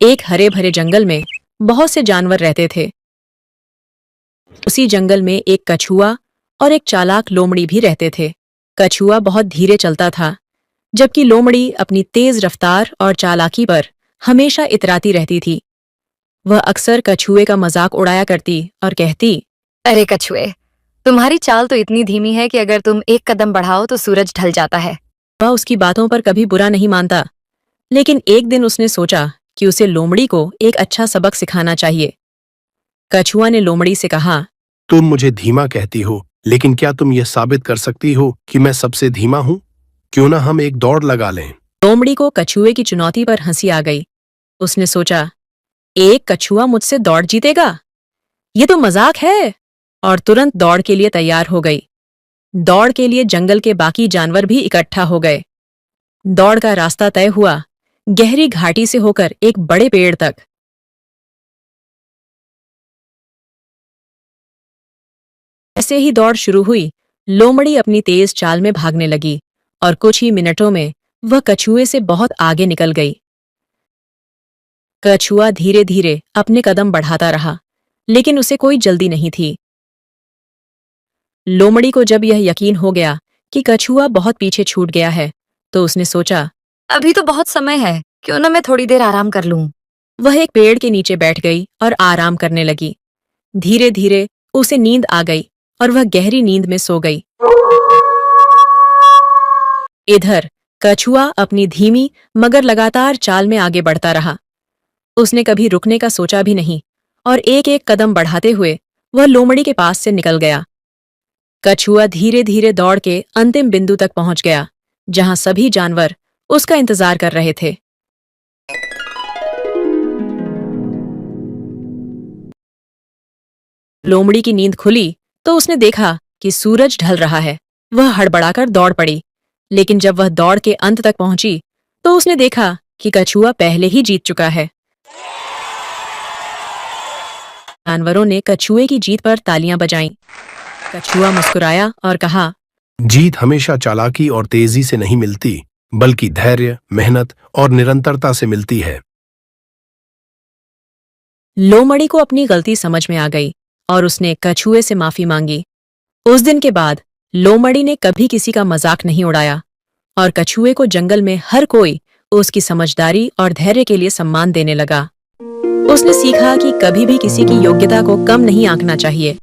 एक हरे भरे जंगल में बहुत से जानवर रहते थे। उसी जंगल में एक कछुआ और एक चालाक लोमड़ी भी रहते थे। कछुआ बहुत धीरे चलता था, जबकि लोमड़ी अपनी तेज रफ्तार और चालाकी पर हमेशा इतराती रहती थी। वह अक्सर कछुए का मजाक उड़ाया करती और कहती, अरे कछुए, तुम्हारी चाल तो इतनी धीमी है कि अगर तुम एक कदम बढ़ाओ तो सूरज ढल जाता है। वह उसकी बातों पर कभी बुरा नहीं मानता, लेकिन एक दिन उसने सोचा कि उसे लोमड़ी को एक अच्छा सबक सिखाना चाहिए। कछुआ ने लोमड़ी से कहा, तुम मुझे धीमा कहती हो, लेकिन क्या तुम यह साबित कर सकती हो कि मैं सबसे धीमा हूं? क्यों ना हम एक दौड़ लगा लें? लोमड़ी को कछुए की चुनौती पर हंसी आ गई। उसने सोचा, एक कछुआ मुझसे दौड़ जीतेगा? ये तो मजाक है। और तुरंत दौड़ के लिए तैयार हो गई। दौड़ के लिए जंगल के बाकी जानवर भी इकट्ठा हो गए। दौड़ का रास्ता तय हुआ, गहरी घाटी से होकर एक बड़े पेड़ तक। ऐसे ही दौड़ शुरू हुई, लोमड़ी अपनी तेज चाल में भागने लगी और कुछ ही मिनटों में वह कछुए से बहुत आगे निकल गई। कछुआ धीरे धीरे अपने कदम बढ़ाता रहा, लेकिन उसे कोई जल्दी नहीं थी। लोमड़ी को जब यह यकीन हो गया कि कछुआ बहुत पीछे छूट गया है, तो उसने सोचा, अभी तो बहुत समय है, क्यों ना मैं थोड़ी देर आराम कर लूं। वह एक पेड़ के नीचे बैठ गई और आराम करने लगी। धीरे धीरे उसे नींद आ गई और वह गहरी नींद में सो गई। इधर कछुआ अपनी धीमी मगर लगातार चाल में आगे बढ़ता रहा। उसने कभी रुकने का सोचा भी नहीं और एक एक कदम बढ़ाते हुए वह लोमड़ी के पास से निकल गया। कछुआ धीरे धीरे दौड़ के अंतिम बिंदु तक पहुंच गया, जहां सभी जानवर उसका इंतजार कर रहे थे। लोमड़ी की नींद खुली तो उसने देखा कि सूरज ढल रहा है। वह हड़बड़ाकर दौड़ पड़ी, लेकिन जब वह दौड़ के अंत तक पहुंची तो उसने देखा कि कछुआ पहले ही जीत चुका है। जानवरों ने कछुए की जीत पर तालियां बजाईं। कछुआ मुस्कुराया और कहा, जीत हमेशा चालाकी और तेजी से नहीं मिलती, बल्कि धैर्य, मेहनत और निरंतरता से मिलती है। लोमड़ी को अपनी गलती समझ में आ गई और उसने कछुए से माफी मांगी। उस दिन के बाद लोमड़ी ने कभी किसी का मजाक नहीं उड़ाया और कछुए को जंगल में हर कोई उसकी समझदारी और धैर्य के लिए सम्मान देने लगा। उसने सीखा कि कभी भी किसी की योग्यता को कम नहीं आंकना चाहिए।